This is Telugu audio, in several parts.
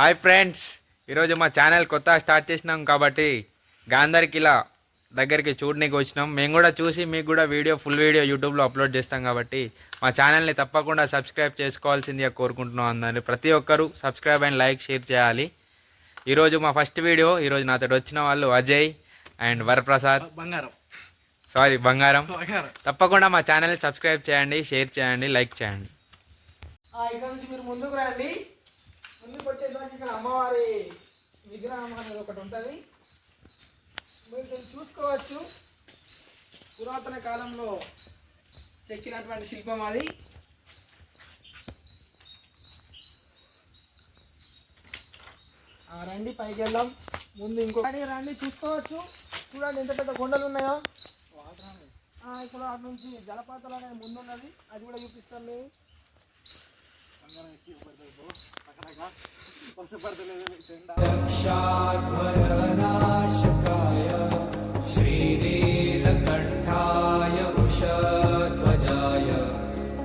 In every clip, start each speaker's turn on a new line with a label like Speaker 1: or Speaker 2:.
Speaker 1: హాయ్ ఫ్రెండ్స్, ఈరోజు మా ఛానల్ కొత్తగా స్టార్ట్ చేసినాం కాబట్టి గాంధార్కిలా దగ్గరికి చూడడానికి వచ్చినాం. మేము కూడా చూసి మీకు కూడా ఫుల్ వీడియో యూట్యూబ్లో అప్లోడ్ చేస్తాం కాబట్టి మా ఛానల్ని తప్పకుండా సబ్స్క్రైబ్ చేసుకోవాల్సిందిగా కోరుకుంటున్నాం. అందరినీ ప్రతి ఒక్కరూ సబ్స్క్రైబ్ అండ్ లైక్ షేర్ చేయాలి. ఈరోజు మా ఫస్ట్ వీడియో. ఈరోజు నాతో వచ్చిన వాళ్ళు అజయ్ అండ్ వరప్రసాద్ బంగారం. తప్పకుండా మా ఛానల్ని సబ్స్క్రైబ్ చేయండి, షేర్ చేయండి, లైక్ చేయండి.
Speaker 2: ఇక్కడ నుంచి మీరు ముందుకు రండి. ముందుకు వచ్చేసరికి ఇక్కడ అమ్మవారి విగ్రహం అనేది ఒకటి ఉంటుంది. మీరు చూసుకోవచ్చు, పురాతన కాలంలో చెక్కినటువంటి శిల్పం అది. రండి, పైకి వెళ్దాం. ముందు ఇంకొకటి రండి, చూసుకోవచ్చు. చూడండి ఎంత పెద్ద కొండలు ఉన్నాయో. ఇక్కడ అటు నుంచి జలపాతాలు అనేది ముందు ఉన్నది, అది కూడా చూపిస్తాం మేము. శ్రీనీలకంఠాయ వృషధ్వజాయ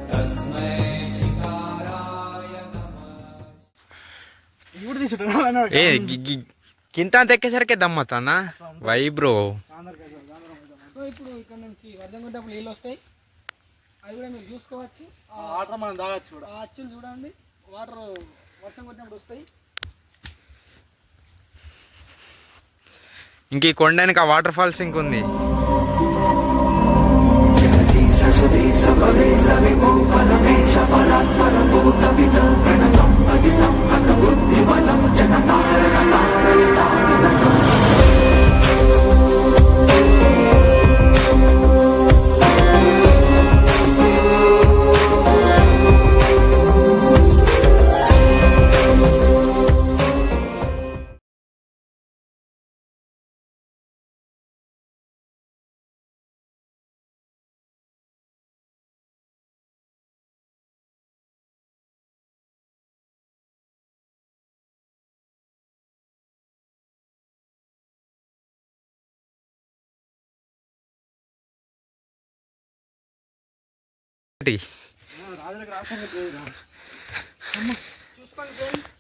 Speaker 2: తస్మై శిఖారాయ నమః.
Speaker 1: కింత ఎక్కేసరికి దమ్మతానా వై బ్రో.
Speaker 2: ఇప్పుడు ఇక్కడ నుంచి వర్ధంగుంటప్పుడు నీళ్ళు వస్తాయి, అది కూడా మీరు చూసుకోవచ్చు.
Speaker 3: వాటర్ మనం తాగొచ్చు.
Speaker 2: అచ్చులు చూడండి, వాటర్ వర్షం కొట్టినప్పుడు వస్తాయి.
Speaker 1: ఇంక ఈ కొండానికి ఆ వాటర్ ఫాల్స్ ఇంకుంది.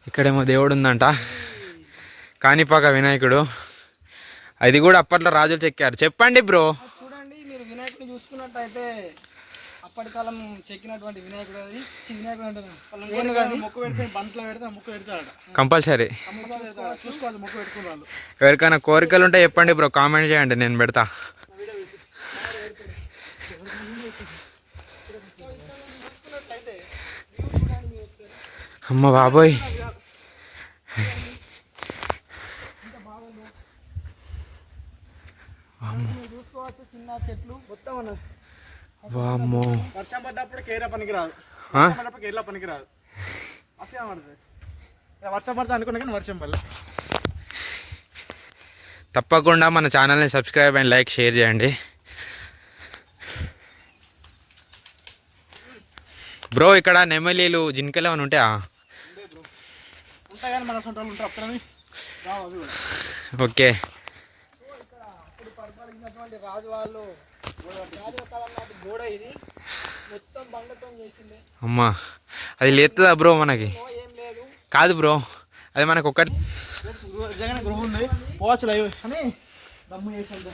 Speaker 1: ఇక్కడేమో దేవుడు ఉందంట, కాణిపాక వినాయకుడు. అది కూడా అప్పట్లో రాజులు చెక్కారు. చెప్పండి బ్రో.
Speaker 2: చూడండి, మీరు వినాయకుడిని చూసుకున్నట్టయితే అప్పటి కాలం చెక్కినటువంటి వినాయకుడు. అది వినాయకుడు అంటే మొక్కు పెడితే బంట్లో పెడితే మొక్కు పెడతాడు
Speaker 1: కంపల్సరీ.
Speaker 2: చూసుకోవాలి, మొక్కు పెట్టుకున్నాను.
Speaker 1: ఎవరికైనా కోరికలు ఉంటే చెప్పండి బ్రో, కామెంట్ చేయండి, నేను పెడతా. అమ్మ బాబోయ్,
Speaker 2: చూసుకోవచ్చు కింద చెట్లు మొత్తం ఉన్నది.
Speaker 1: వామ్మో,
Speaker 3: వర్షం పడ్డప్పుడు కేరళ పనికిరాదు, కేరళ పనికిరాదు. వర్షం పడుతుంది, వర్షం పడుతుంది అనుకున్నా కానీ వర్షం పడలే.
Speaker 1: తప్పకుండా మన ఛానల్ని సబ్స్క్రైబ్ అండ్ లైక్ షేర్ చేయండి బ్రో. ఇక్కడ నెమలీలు జింకలు ఏమైనా ఉంటాయా?
Speaker 3: ఉంటాయి కానీ మన సొంత ఉంటారు అప్పుడని రావు.
Speaker 1: ఓకే.
Speaker 2: అప్పుడు పరిపాలించినటువంటి రాజు వాళ్ళు రాజుల కాలం నాటి గోడ ఇది, మొత్తం బండతో చేసింది.
Speaker 1: అమ్మా, అది లేతుందా బ్రో? మనకి
Speaker 2: ఏం లేదు.
Speaker 1: కాదు బ్రో, అది మనకు ఒకటి
Speaker 3: జగన్ గృహం ఉంది, పోవచ్చు లైవ్ అని దమ్ము చేసి.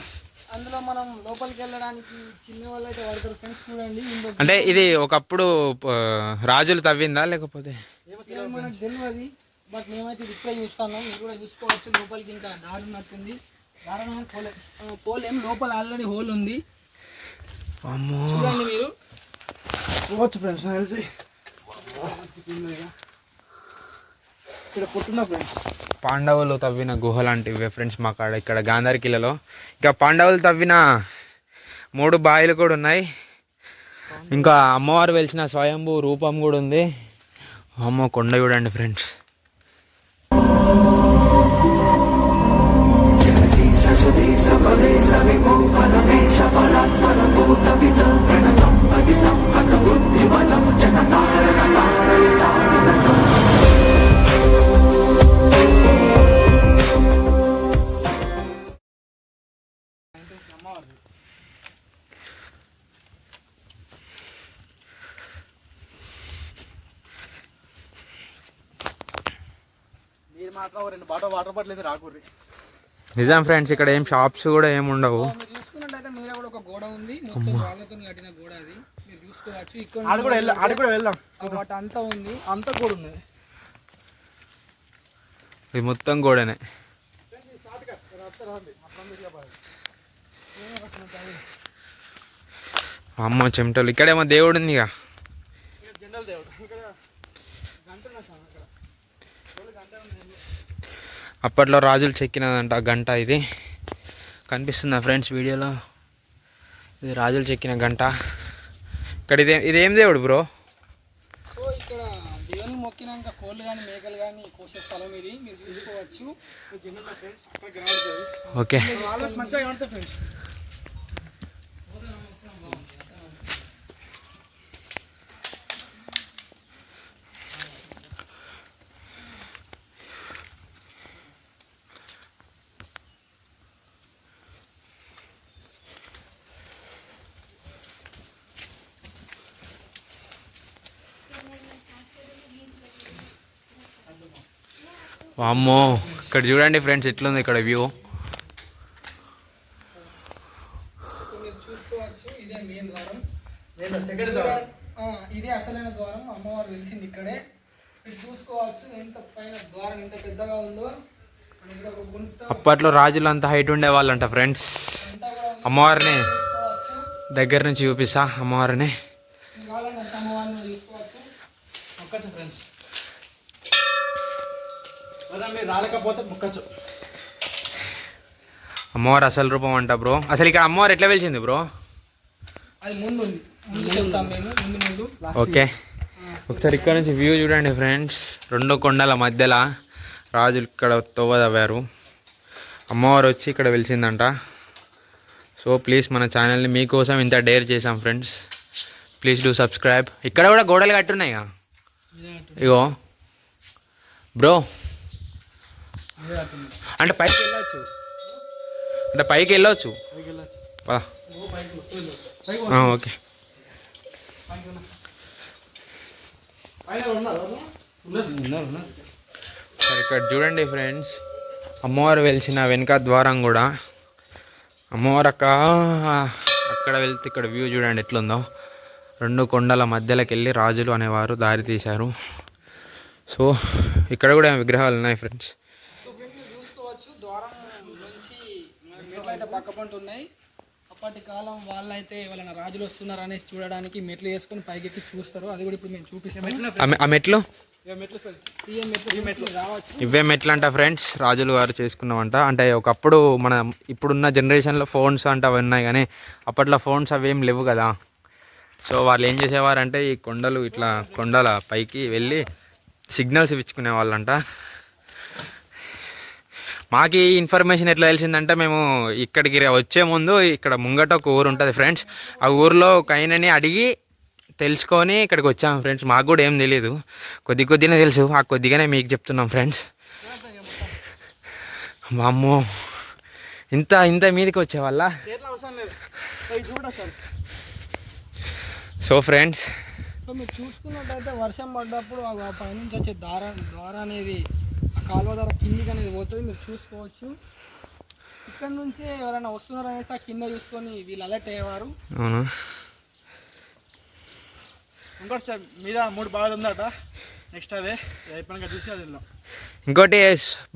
Speaker 2: అందులో మనం లోపలికి వెళ్ళడానికి చిన్న వాళ్ళు అయితే పడతారు ఫ్రెండ్స్. చూడండి,
Speaker 1: అంటే ఇది ఒకప్పుడు రాజులు తవ్విందా లేకపోతే
Speaker 2: మనకు తెలియదు, బట్ మేమైతే ఇప్పుడే చూస్తాను. మీరు కూడా చూసుకోవచ్చు. లోపలికి ఇంకా దారి ఉన్నట్టుంది. పోలేం, లోపల ఆల్రెడీ హోల్ ఉంది. చూడండి మీరు.
Speaker 3: పోవచ్చు ఫ్రెండ్స్, తెలిసి ఇక్కడ పుట్టిన ఫ్రెండ్స్
Speaker 1: పాండవులు తవ్విన గుహ లాంటివి ఫ్రెండ్స్ మా కాడ ఇక్కడ గాంధార్కిలలో. ఇంకా పాండవులు తవ్విన 3 బావిలు కూడా ఉన్నాయి. ఇంకా అమ్మవారు వెలిసిన స్వయంభూ రూపం కూడా ఉంది. అమ్మో, కొండ చూడండి ఫ్రెండ్స్.
Speaker 3: మాత్రం 2 వాటర్ బాటిల్ అయితే రాకూరి.
Speaker 1: నిజాం ఫ్రెండ్స్, ఇక్కడ ఏం షాప్స్ కూడా ఏమి ఉండవు.
Speaker 2: మీరు చూసుకున్నట్టయితే మీద కూడా ఒక గోడ ఉంది, మొత్తం రాళ్ళతో కట్టిన గోడ. అది మీరు చూసుకోవచ్చు. ఇక్కడ
Speaker 3: ఆడ కూడా వెళ్దాం.
Speaker 2: వాటి అంతా ఉంది,
Speaker 3: అంతా కూడా ఉంది.
Speaker 1: ఇది మొత్తం గోడనే. అమ్మ చెమటలు. ఇక్కడేమో దేవుడు ఉంది ఇక.
Speaker 3: జనరల్ దేవుడు
Speaker 1: అప్పట్లో రాజులు చెక్కినదంట గంట. ఇది కనిపిస్తుందా ఫ్రెండ్స్ వీడియోలో? ఇది రాజులు చెక్కిన గంట. ఇక్కడ ఇదేం దేవుడు బ్రో?
Speaker 2: సో ఇక్కడ దేవుని మొక్కినాక కోళ్ళు కానీ మేకలు కానీ కోసే స్థలం ఇది, మీరు చూసుకోవచ్చు.
Speaker 1: ఓకే,
Speaker 3: మంచిగా కనబడుతుంది ఫ్రెండ్స్.
Speaker 1: వామ్మో, ఇక్కడ చూడండి ఫ్రెండ్స్ ఎట్లుంది ఇక్కడ వ్యూ.
Speaker 2: మీరు చూసుకోవచ్చు. ఇదే మెయిన్ ద్వారం.
Speaker 3: సెకండ్ ద్వారం.
Speaker 2: ఇదే అసలైన ద్వారం. అమ్మవారు వెలిసింది ఇక్కడే. మీరు చూసుకోవచ్చు ఎంత పైన ద్వారం ఎంత పెద్దగా ఉందో. ఇక్కడ ఒక గుంట
Speaker 1: అప్పట్లో రాజులు అంత హైట్ ఉండేవాళ్ళంట ఫ్రెండ్స్. అమ్మవారిని దగ్గర నుంచి చూపిస్తా. అమ్మవారిని
Speaker 2: అమ్మవారిని చూసుకోవచ్చు.
Speaker 3: మొక్కచ్చు ఫ్రెండ్స్. మీరు రాలేకపోతే మొక్కచ్చు.
Speaker 1: అమ్మవారు అసలు రూపం అంట బ్రో. అసలు ఇక్కడ అమ్మవారు ఎట్లా వెలిసింది బ్రో?
Speaker 2: అది ముందు ఉంది, ముందు చెప్తాం మేము. ముందు
Speaker 1: ఓకే, ఒకసారి ఇక్కడ నుంచి వ్యూ చూడండి ఫ్రెండ్స్. 2 కొండల మధ్యలో రాజులు ఇక్కడ తవ్వదవ్వారు. అమ్మవారు వచ్చి ఇక్కడ వెలిసిందంట. సో ప్లీజ్ మన ఛానల్ని మీకోసం ఇంత డేర్ చేసాం ఫ్రెండ్స్. Please do subscribe. ఇక్కడ కూడా గోడలు కట్టున్నాయి ఇగో బ్రో. అంటే పైకి వెళ్ళొచ్చు, పదా. ఓకే, సరే ఇక్కడ చూడండి ఫ్రెండ్స్. అమ్మవారు వెలిసిన వెనుక ద్వారం కూడా. అమ్మవారు అక్కడ వెళ్తే ఇక్కడ వ్యూ చూడండి ఎట్లుందో. 2 కొండల మధ్యలోకి వెళ్ళి రాజులు అనేవారు దారి తీశారు. సో ఇక్కడ కూడా విగ్రహాలు ఉన్నాయి ఫ్రెండ్స్.
Speaker 2: చూసుకోవచ్చు. ద్వారం నుంచి మెట్లు అయితే పక్క పంట ఉన్నాయి. అప్పటి కాలం వాళ్ళైతే వాళ్ళ రాజులు వస్తున్నారు అనేసి చూడడానికి మెట్లు వేసుకొని పైకి చూస్తారు. అది కూడా ఇప్పుడు మేము చూపిస్తాం.
Speaker 1: ఆ మెట్లు
Speaker 2: రావచ్చు.
Speaker 1: ఇవే మెట్లు అంట ఫ్రెండ్స్, రాజులు వారు చేసుకున్నామంట. అంటే ఒకప్పుడు మన ఇప్పుడున్న జనరేషన్లో ఫోన్స్ అంటే అవి ఉన్నాయి, కానీ అప్పట్లో ఫోన్స్ అవి ఏం లేవు కదా. సో వాళ్ళు ఏం చేసేవారంటే ఈ కొండలు ఇట్లా కొండల పైకి వెళ్ళి సిగ్నల్స్ ఇచ్చుకునే వాళ్ళంట. మాకు ఈ ఇన్ఫర్మేషన్ ఎట్లా తెలిసిందంటే, మేము ఇక్కడికి వచ్చే ముందు ఇక్కడ ముంగట ఒక ఊరు ఉంటుంది ఫ్రెండ్స్. ఆ ఊరిలో ఒక ఆయనని అడిగి తెలుసుకొని ఇక్కడికి వచ్చాము ఫ్రెండ్స్. మాకు కూడా ఏం తెలియదు, కొద్దిగానే తెలుసు. ఆ కొద్దిగానే మీకు చెప్తున్నాం ఫ్రెండ్స్. వామ్మో, ఇంత మీదకి వచ్చేవాళ్ళ. సో ఫ్రెండ్స్,
Speaker 2: సో మీరు చూసుకున్నట్టయితే వర్షం పడ్డప్పుడు ఆ పైనుంచి వచ్చే ద్వార అనేది ఆ కాలువ ద్వారా కిందికి అనేది పోతుంది. మీరు చూసుకోవచ్చు. ఇక్కడ నుంచి ఎవరైనా వస్తున్నారు అనేసి ఆ కింద చూసుకొని వీళ్ళు అలర్ట్ అయ్యేవారు.
Speaker 1: అవును.
Speaker 3: ఇంకోటి సార్ మీద 3 బాగా ఉందట. నెక్స్ట్ అదే అయిపోయినాక చూసి అది వెళ్దాం.
Speaker 1: ఇంకోటి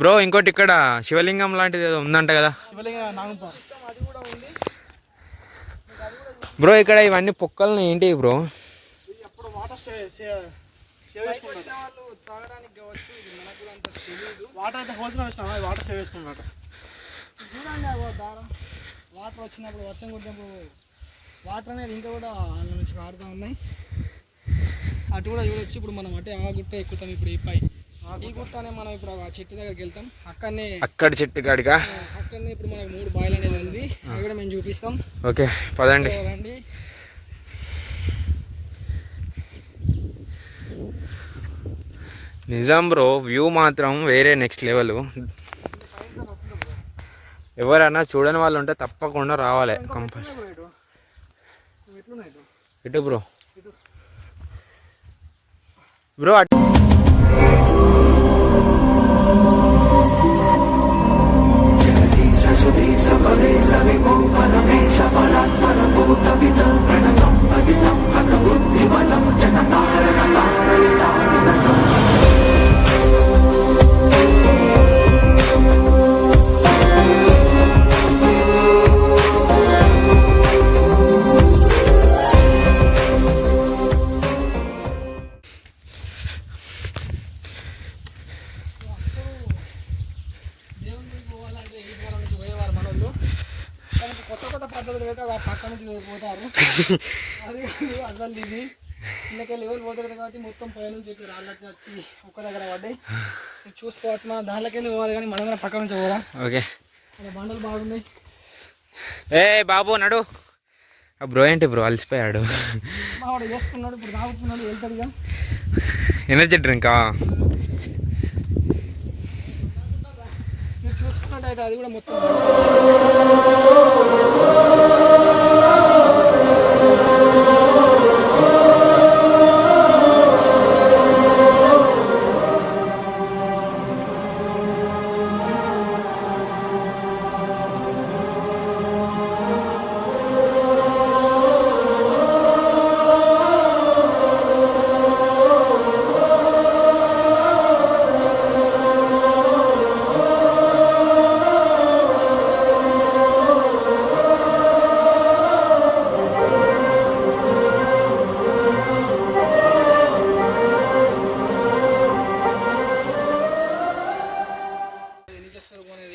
Speaker 1: బ్రో, ఇంకోటి ఇక్కడ శివలింగం లాంటిది ఏదో ఉందంట కదా.
Speaker 3: శివలింగం నాగంప
Speaker 2: అది కూడా ఉంది
Speaker 1: బ్రో. ఇక్కడ ఇవన్నీ పొక్కలు ఏంటి బ్రో?
Speaker 3: అప్పుడు వాటర్
Speaker 2: వాళ్ళు తాగడానికి కావచ్చు, ఇది మనకు కూడా అంత తెలియదు.
Speaker 3: వాటర్ అయితే హోల్సేల్ వచ్చినా వాటర్ సేవ్ చేసుకున్నమాట.
Speaker 2: చూడండి ఆ దారం. వాటర్ వచ్చినప్పుడు వర్షం కొట్టినప్పుడు వాటర్ అనేది ఇంకా కూడా అందులో నుంచి వాడుతూ ఉన్నాయి. అటు కూడా చూడొచ్చు. ఇప్పుడు మనం అంటే ఆ గుట్ట ఎక్కుతాం. ఇప్పుడు ఈ గుట్టనే మనం ఇప్పుడు ఆ చెట్టు దగ్గరికి వెళ్తాం.
Speaker 1: అక్కడ చెట్టు కాడిగా
Speaker 2: అక్కడనే ఇప్పుడు మనకు 3 బాయిలు అనేది ఉంది. అవి కూడా మేము చూపిస్తాం.
Speaker 1: ఓకే పదండి.
Speaker 2: రండి.
Speaker 1: నిజం బ్రో, వ్యూ మాత్రం వేరే నెక్స్ట్ లెవెల్. ఎవరైనా చూడని వాళ్ళు ఉంటే తప్పకుండా రావాలి కంపల్సరీ. ఇటు బ్రో బ్రో
Speaker 2: దేవుని గుడికి పోవాలంటే ఈ దూరం నుంచి పోయేవారు మనోళ్ళు. కానీ ఇప్పుడు కొత్త కొత్త పద్ధతులు పెట్టి ఆ పక్క నుంచి పోతారు. అది కాదు అసలు ఇది ఇళ్ళకెళ్ళి ఎవరు పోతారు కాబట్టి మొత్తం పై నుంచి వచ్చి రాళ్ళకి వచ్చి ఒక్క దగ్గర పడ్డాయి. మీరు చూసుకోవచ్చు, మనం దాంట్లోకి వెళ్ళి పోవాలి కానీ మనం పక్క నుంచి పోదా.
Speaker 1: ఓకే
Speaker 2: అక్కడ బండలు బాగున్నాయి.
Speaker 1: ఏ బాబు నడు. బ్రో ఏంటి బ్రో అలసిపోయాడు.
Speaker 2: మా వాడు వేసుకున్నాడు, ఇప్పుడు తాగుతున్నాడు, వెళ్తాడు ఇక.
Speaker 1: ఎనర్జీ డ్రింకా?
Speaker 2: మీరు చూసుకున్నట్టయితే అది కూడా మొత్తం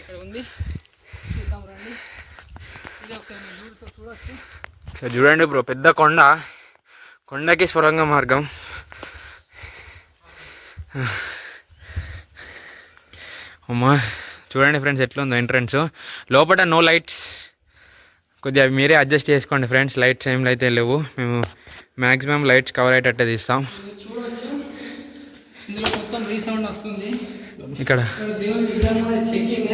Speaker 2: ఇక్కడ ఉంది. చూద్దాం రండి. ఇది ఒకసారి మీరు చూడొచ్చు.
Speaker 1: సరే చూడండి బ్రో, పెద్ద కొండ, కొండకి స్వరంగ మార్గం. అమ్మా చూడండి ఫ్రెండ్స్ ఎట్లుందో ఎంట్రన్స్. లోపల నో లైట్స్, కొద్దిగా మీరే అడ్జస్ట్ చేసుకోండి ఫ్రెండ్స్. లైట్స్ ఏం అయితే లేవు, మేము మ్యాక్సిమం లైట్స్ కవర్ అయ్యేటట్టే తీస్తాం.
Speaker 2: చూడొచ్చు, ఇందులో మొత్తం రీసౌండ్ వస్తుంది.
Speaker 1: ఇక్కడ
Speaker 2: దేవుని విగ్రహం అనేది చెక్కింగ్.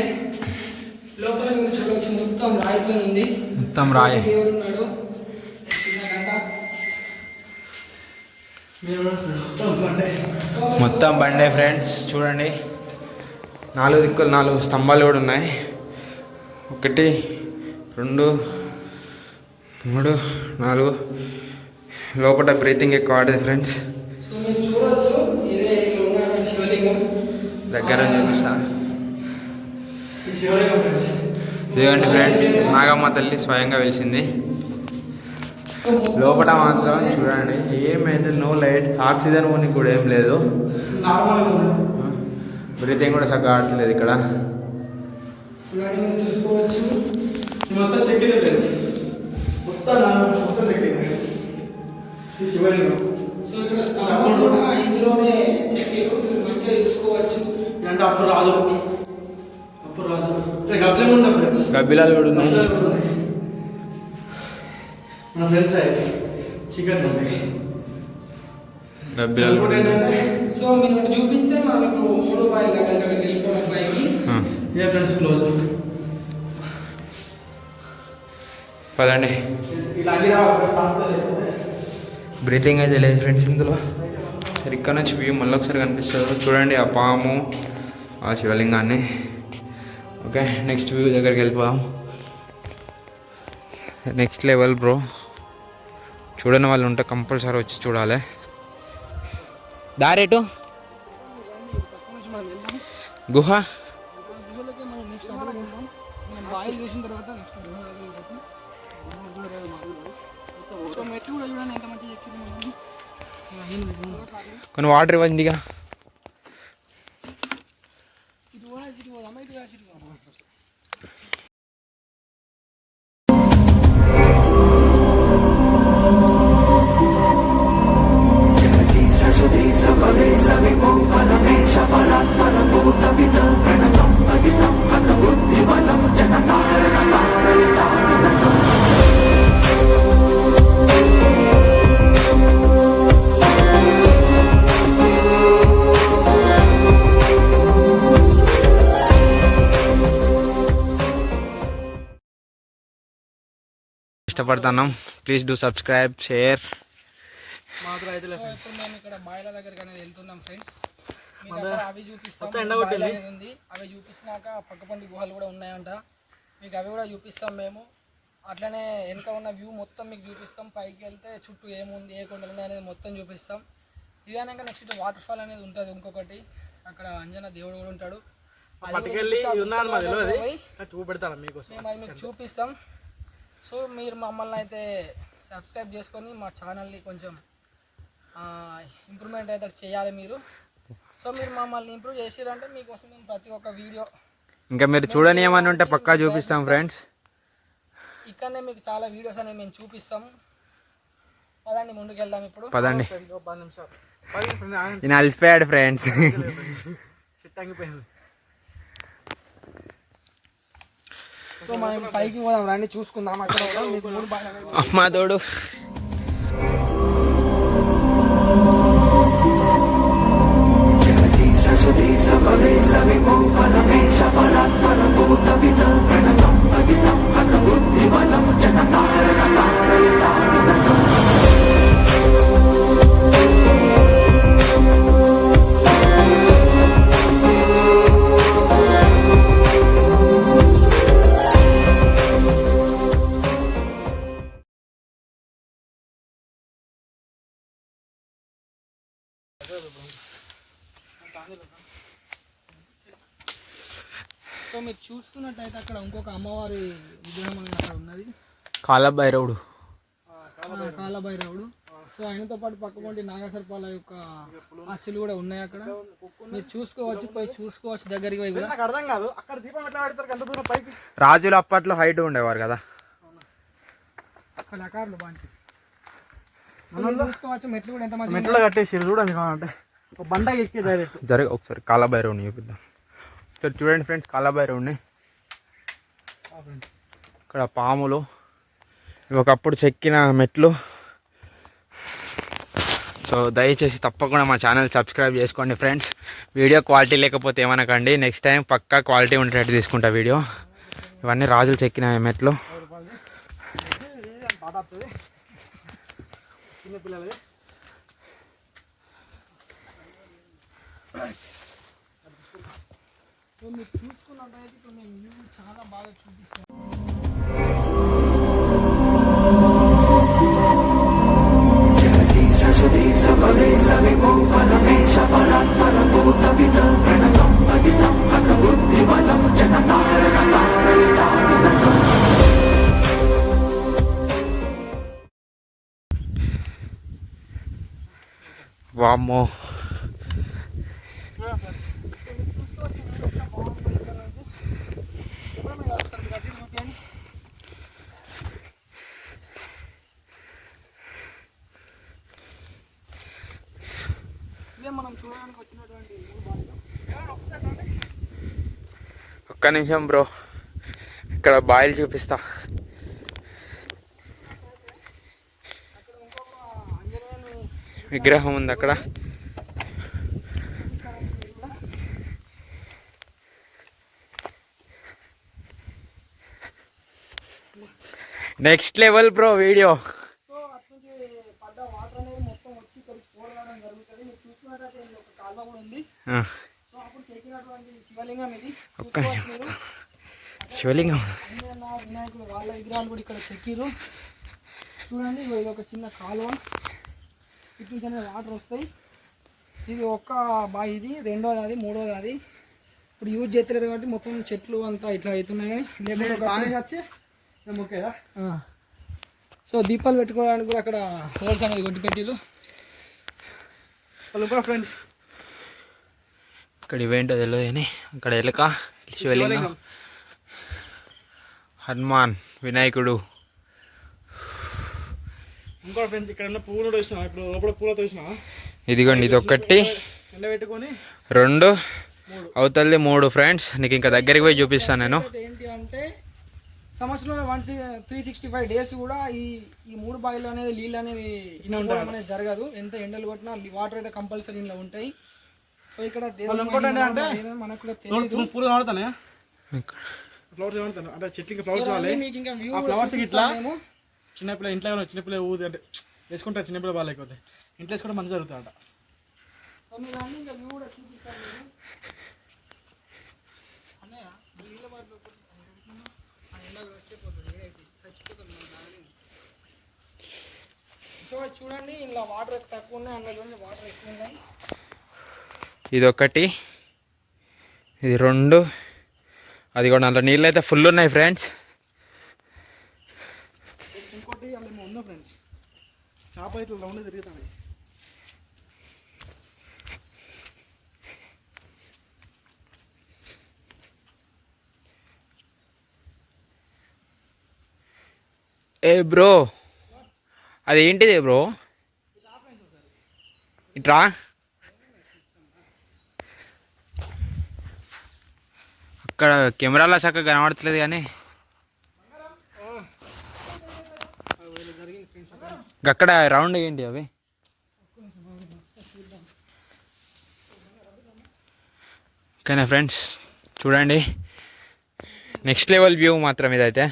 Speaker 2: లోపల మీరు చూడవచ్చు, మొత్తం రాయితో ఉంది.
Speaker 1: మొత్తం రాయి.
Speaker 2: దేవుడు ఉన్నాడు. చిన్న గంట.
Speaker 1: మొత్తం బండే ఫ్రెండ్స్ చూడండి. 4 దిక్కులు 4 స్తంభాలు కూడా ఉన్నాయి. 1 2 3 4. లోపల బ్రీతింగ్ ఎక్కువ ఆడదు ఫ్రెండ్స్.
Speaker 2: సో మీరు చూడవచ్చు, ఇదే ఇక్కడ ఉన్నటువంటి శివలింగం.
Speaker 1: దగ్గర చూపిస్తా. ఇదిగోండి ఫ్రెండ్, నాగమ్మ తల్లి స్వయంగా వెలిసింది. లోపల మాత్రం చూడండి ఏమైతే నో లైట్స్, ఆక్సిజన్ పోనీ కూడా ఏం లేదు. బ్రీతింగ్ కూడా చక్కగా ఆడట్లేదు ఇక్కడ.
Speaker 2: చూడండి, మీరు చూసుకోవచ్చు.
Speaker 3: మొత్తం చెక్కింది ఫ్రెండ్స్, మొత్తం చెక్కింది ఈ శివలింగం.
Speaker 2: సో ఇక్కడ స్తంభం కూడా ఇందులోనే చెక్కిరు. మీరు మంచిగా చూసుకోవచ్చు.
Speaker 3: అంటే అప్పుడు రాజు గబ్బిలం ఉన్నాయి ఫ్రెండ్స్,
Speaker 1: గబ్బిలాలు కూడా ఉన్నాయి.
Speaker 3: మన ఫ్రెండ్స్ చికెన్ ఉన్నాయి,
Speaker 1: గబ్బిలాలు కూడా ఉన్నాయి.
Speaker 2: సో మీరు ఇటు చూపిస్తే మనం ఇప్పుడు 3 పాయింట్ దగ్గరికి వెళ్ళిపోవాలి పైకి.
Speaker 3: ఇదే ఫ్రెండ్స్ క్లోజ్.
Speaker 1: పదండి. బ్రీతింగ్ అయితే లేదు ఫ్రెండ్స్ ఇందులో. సరే ఇక్కడ నుంచి వ్యూ మళ్ళీ ఒకసారి కనిపిస్తుంది చూడండి, ఆ పాము, ఆ శివలింగాన్ని. ఓకే నెక్స్ట్ వ్యూ దగ్గరికి వెళ్ళిపోదాం. నెక్స్ట్ లెవెల్ బ్రో, చూడని వాళ్ళు ఉంటే కంపల్సరీ వచ్చి చూడాలి. దారేటు గుహ.
Speaker 2: బాయిల్ చేసిన తర్వాత మెట్లు కూడా చూడండి ఎంత మంచిగా ఎక్కింది.
Speaker 1: కొన్ని వాటర్ ఇవ్వండిగా.
Speaker 2: ఇటు పోదా, ఇటు పోదామా, ఇటు పోదా, ఇటు పోదా.
Speaker 1: ఇష్టపడుతున్నాం. Please do subscribe, share.
Speaker 3: మాత్రం అయితే
Speaker 2: ఇప్పుడు మేము ఇక్కడ బాయిల దగ్గరికి అనేది వెళ్తున్నాం ఫ్రెండ్స్. మీకు అక్కడ అవి చూపిస్తాం.
Speaker 3: ఎండ కొట్టింది.
Speaker 2: బాయిల్ అనేది ఉంది, అవి చూపించినాక పక్కపండి గుహలు కూడా ఉన్నాయంట. మీకు అవి కూడా చూపిస్తాం మేము. అట్లనే వెనక ఉన్న వ్యూ మొత్తం మీకు చూపిస్తాం. పైకి వెళ్తే చుట్టూ ఏముంది, ఏ కొండలు ఉన్నాయి అనేది మొత్తం చూపిస్తాం. ఇదనక నెక్స్ట్ వాటర్ ఫాల్ అనేది ఉంటుంది ఇంకొకటి. అక్కడ అంజన దేవుడు కూడా ఉంటాడు. మేము అది మీకు చూపిస్తాం. సో మీరు మమ్మల్ని అయితే సబ్స్క్రైబ్ చేసుకొని మా ఛానల్ని కొంచెం ఇంప్రూవ్మెంట్ అయితే చేయాలి మీరు. సో మీరు మమ్మల్ని ఇంప్రూవ్ చేసారంటే మీకోసం మేము ప్రతి ఒక్క వీడియో
Speaker 1: ఇంకా మీరు చూడని ఏమని ఉంటే పక్కా చూపిస్తాం ఫ్రెండ్స్.
Speaker 2: ఇక్కడనే మీకు చాలా వీడియోస్ అనేవి మేము చూపిస్తాము. పదండి ముందుకు వెళ్దాం ఇప్పుడు.
Speaker 1: పదండి. నేను అలసిపోయాడు ఫ్రెండ్స్.
Speaker 2: సో మనం పైకి పోదాం రండి, చూసుకుందాం. అక్కడ
Speaker 1: అమ్మా తోడు.
Speaker 2: సో మీరు చూస్తున్నట్టయితే అక్కడ ఇంకొక అమ్మవారి విగ్రహం అనేది అక్కడ ఉన్నది,
Speaker 1: కాలభైరవుడు.
Speaker 2: కాలభైరవుడు. సో ఆయనతో పాటు పక్కపొంటి నాగసర్పాల యొక్క అచ్చులు కూడా ఉన్నాయి అక్కడ. మీరు చూసుకోవచ్చు, పోయి చూసుకోవచ్చు దగ్గరికి పోయి కూడా.
Speaker 3: అర్థం కాదు అక్కడ దీపం ఎట్లా పెడతారు ఎంత దూరం పైకి.
Speaker 1: రాజులు అప్పట్లో హైట్ ఉండేవారు కదా.
Speaker 2: కళాకారులు బాగా చూసుకోవచ్చు. మెట్లు కూడా ఎంత మంచి
Speaker 3: మెట్లు కట్టేసి చూడండి కావాలంటే ఒక బండ ఎక్కి డైరెక్ట్
Speaker 1: జరగ. ఒకసారి కాలభైరవుని చూపిద్దాం. ఒకసారి చూడండి ఫ్రెండ్స్, కాలభైరవుని. ఇక్కడ పాములు, ఇవి ఒకప్పుడు చెక్కిన మెట్లు. సో దయచేసి తప్పకుండా మా ఛానల్ సబ్స్క్రైబ్ చేసుకోండి ఫ్రెండ్స్. వీడియో క్వాలిటీ లేకపోతే ఏమనకండి, నెక్స్ట్ టైం పక్కా క్వాలిటీ ఉండేటట్టు తీసుకుంటా వీడియో. ఇవన్నీ రాజులు చెక్కిన మెట్లు.
Speaker 3: చిన్నపిల్లలు
Speaker 2: సో మీరు చూసుకున్నట్టయితే ఇప్పుడు మేము వ్యూ చాలా బాగా చూపిస్తాం.
Speaker 1: వామ్మో,
Speaker 2: మనం చూడడానికి వచ్చినటువంటి
Speaker 1: ఒక్క నిమిషం బ్రో, ఇక్కడ బాయిల్ చూపిస్తా. విగ్రహం ఉంది అక్కడ. Next level bro video.
Speaker 2: So అట్నుంచి పడ్డ వాటర్ అనేది మొత్తం వచ్చి ఇక్కడ స్టోర్ అవ్వడం జరుగుతుంది. మీరు చూసుకున్నట్టయితే ఒక కాలువ కూడా ఉంది. సో అప్పుడు చెక్కినటువంటి శివలింగం ఇది.
Speaker 1: ఒక్క నిమిషం. శివలింగం,
Speaker 2: వినాయకుడు వాళ్ళ విగ్రహాలు కూడా ఇక్కడ చెక్కిరు. చూడండి, ఇది ఒక చిన్న కాలువ. ఇటు నుంచి అనేది వాటర్ వస్తాయి. ఇది ఒక్క బావి, ఇది రెండోది అది, మూడోది అది. ఇప్పుడు యూజ్ చేస్తలేరు కాబట్టి మొత్తం చెట్లు అంతా ఇట్లా అవుతున్నాయి. లేకపోతే
Speaker 3: ముఖ్యదా.
Speaker 2: సో దీపాలు పెట్టుకోవడానికి కూడా అక్కడ హోల్స్ అనేది కొట్టి పెట్టిరు.
Speaker 3: వాళ్ళు కూడా ఫ్రెండ్స్
Speaker 1: ఇక్కడ ఇవేంటో తెలియదు కానీ అక్కడ ఎలుక, శివలింగం, హనుమాన్, వినాయకుడు.
Speaker 3: ఇంకో ఫ్రెండ్స్ ఇక్కడ ఉన్న పువ్వులు కూడా వేసినా. ఇప్పుడు లోపల పూలతో వేసినా.
Speaker 1: ఇదిగోండి, ఇది ఒకటి,
Speaker 3: ఎండబెట్టుకొని
Speaker 1: 2 అవుతుంది 3 ఫ్రెండ్స్. నీకు ఇంకా దగ్గరికి పోయి చూపిస్తాను నేను.
Speaker 2: ఏంటి అంటే సంవత్సరంలో 365 డేస్ కూడా ఈ 3 బావిలు అనేది నీళ్ళు అనేది అనేది జరగదు. ఎంత ఎండలు కొట్టినా వాటర్ అయితే కంపల్సరీ ఇంట్లో ఉంటాయి. సో ఇక్కడ మనకు కూడా తెలియదు.
Speaker 3: పూలు కాడుతానే, ఫ్లవర్స్ కాడుతాను అంటే చెట్లు ఫ్లవర్స్ కావాలి.
Speaker 2: మీకు ఇంకా వ్యూ
Speaker 3: ఫ్లవర్స్ ఇట్లా చిన్నపిల్ల ఇంట్లో చిన్నపిల్ల ఊది అంటే వేసుకుంటారు. చిన్నపిల్ల బాగా లేకపోతే ఇంట్లో వేసుకుంటే మంచి జరుగుతాయట.
Speaker 2: ఇంకా వ్యూ కూడా చూపిస్తాను. సో చూడండి ఇలా వాటర్ తక్కువ ఉన్నాయి, అందులో వాటర్ ఎక్కువ ఉన్నాయి.
Speaker 1: ఇది ఒకటి, ఇది 2, అది కూడా అందులో నీళ్ళు అయితే ఫుల్ ఉన్నాయి ఫ్రెండ్స్.
Speaker 3: ఇంకోటి అలా ఉందా ఫ్రెండ్స్, చేప ఇట్లా రౌండ్ తిరుగుతాయి.
Speaker 1: ఏ బ్రో, అది ఏంటిది బ్రో? ఇట్రా. అక్కడ కెమెరాలో చక్కగా కనబడట్లేదు కానీ అక్కడ రౌండ్ ఏంటి అవి? ఓకేనా ఫ్రెండ్స్, చూడండి నెక్స్ట్ లెవెల్ వ్యూ మాత్రం ఇదైతే.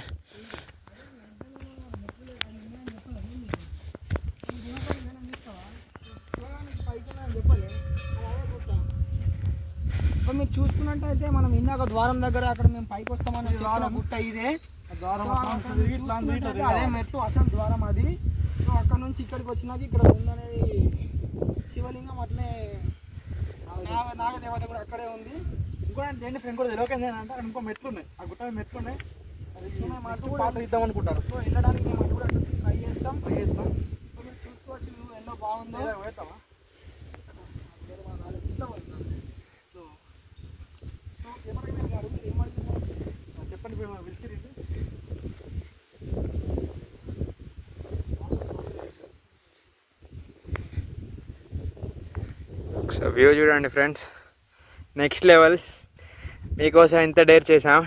Speaker 2: మీరు చూసుకున్నట్టయితే మనం ఇందాక ద్వారం దగ్గర అక్కడ మేము పైకి వస్తామని చెప్పిన గుట్ట ఇదే. అదే మెట్లు అసలు ద్వారం అది. సో అక్కడ నుంచి ఇక్కడికి వచ్చినాక ఇక్కడ ఉందనేది శివలింగం, అట్లే నాగదేవత కూడా అక్కడే ఉంది.
Speaker 3: ఇంకోటి ఫ్రెండ్ కూడా తెలియకండి అంటే అక్కడ ఇంకో మెట్లు ఉన్నాయి, ఆ గుట్ట మెట్లు ఉన్నాయి. అది పాట ఇద్దాం అనుకుంటారు.
Speaker 2: సో వెళ్ళడానికి మేము అటు కూడా ట్రై చేస్తాం. సో మీరు చూసుకోవచ్చు, నువ్వు ఎన్నో బాగుందో.
Speaker 3: పోతావా? చెప్పండి పిలిచిరి.
Speaker 1: సో వ్యూ చూడండి ఫ్రెండ్స్, నెక్స్ట్ లెవెల్. మీకోసం ఎంత డేర్ చేసాం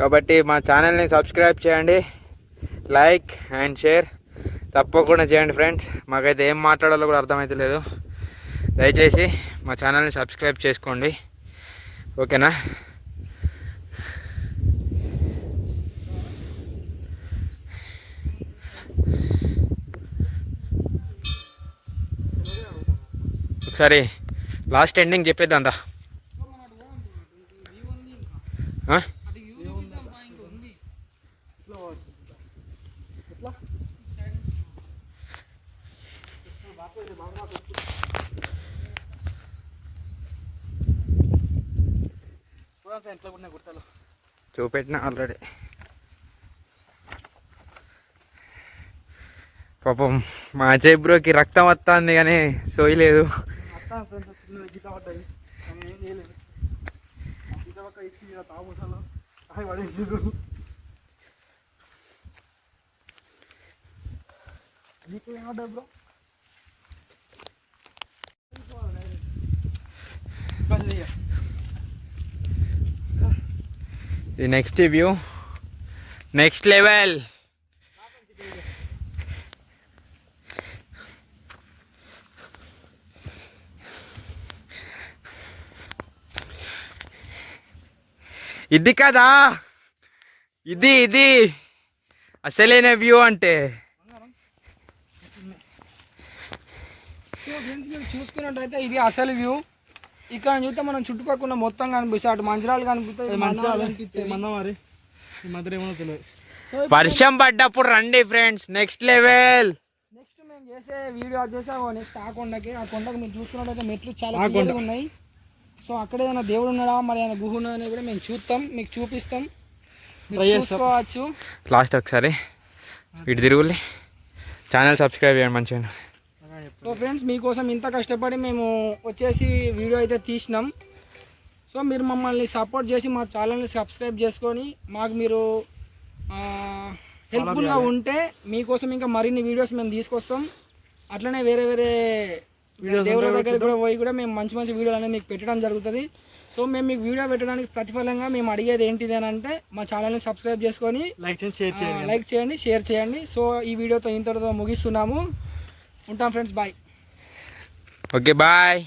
Speaker 1: కాబట్టి మా ఛానల్ని సబ్స్క్రైబ్ చేయండి, లైక్ అండ్ షేర్ తప్పకుండా చేయండి ఫ్రెండ్స్. మాకైతే ఏం మాట్లాడాలో కూడా అర్థమైతే లేదు. దయచేసి మా ఛానల్ని సబ్స్క్రైబ్ చేసుకోండి, ఓకేనా? ఒకసారి లాస్ట్ ఎండింగ్ చెప్పేద్దాం అంతా. చూపెట్టిన ఆల్రెడీ. పాపం మా అజయ్ బ్రోకి రక్తం వస్తుంది కానీ సోయలేదు.
Speaker 3: గీత పడ్డాయి కానీ ఏం చేయలేదు. గీత పక్క ఇచ్చి తాగుసాలు అవి పడేసారు. నీకు ఏమడ్డా bro?
Speaker 1: The next view, next level. ఇది కదా, ఇది అసలైన వ్యూ అంటే.
Speaker 2: చూసుకున్నట్టయితే ఇది అసలు వ్యూ. ఇక్కడ చూస్తే మనం చుట్టుపక్కల మొత్తం కనిపిస్తుంది. అటు మంచిరాలు కనిపిస్తాయి,
Speaker 1: వర్షం పడ్డప్పుడు రండి ఫ్రెండ్స్, నెక్స్ట్ లెవెల్.
Speaker 2: నెక్స్ట్ మేము చేసే వీడియో వచ్చేసి నెక్స్ట్ ఆ కొండకి మీరు చూసుకున్నట్టయితే మెట్లు చాలా క్లియర్గా ఉన్నాయి. సో అక్కడ ఏదైనా దేవుడు ఉన్నాడా, మరి ఏదైనా గుహ ఉన్నదని కూడా మేము చూస్తాం, మీకు చూపిస్తాం, చూసుకోవచ్చు.
Speaker 1: లాస్ట్ ఒకసారి ఇటు తిరుగులే, ఛానల్ సబ్స్క్రైబ్ చేయండి మంచిగా.
Speaker 2: సో ఫ్రెండ్స్, మీకోసం ఇంత కష్టపడి మేము వచ్చేసి వీడియో అయితే తీసినాం. సో మీరు మమ్మల్ని సపోర్ట్ చేసి మా ఛానల్ని సబ్స్క్రైబ్ చేసుకొని మాకు మీరు హెల్ప్ఫుల్గా ఉంటే మీకోసం ఇంకా మరిన్ని వీడియోస్ మేము తీసుకొస్తాం. అట్లనే వేరే దేవుళ్ళ దగ్గర కూడా పోయి కూడా మేము మంచి వీడియోలు అనేది మీకు పెట్టడం జరుగుతుంది. సో మేము మీకు వీడియో పెట్టడానికి ప్రతిఫలంగా మేము అడిగేది ఏంటిది అని అంటే మా ఛానల్ని సబ్స్క్రైబ్ చేసుకొని లైక్ చేయండి, షేర్ చేయండి. సో ఈ వీడియోతో ఇంతటితో ముగిస్తున్నాము. ఉంటాం ఫ్రెండ్స్, బాయ్.
Speaker 1: Okay bye.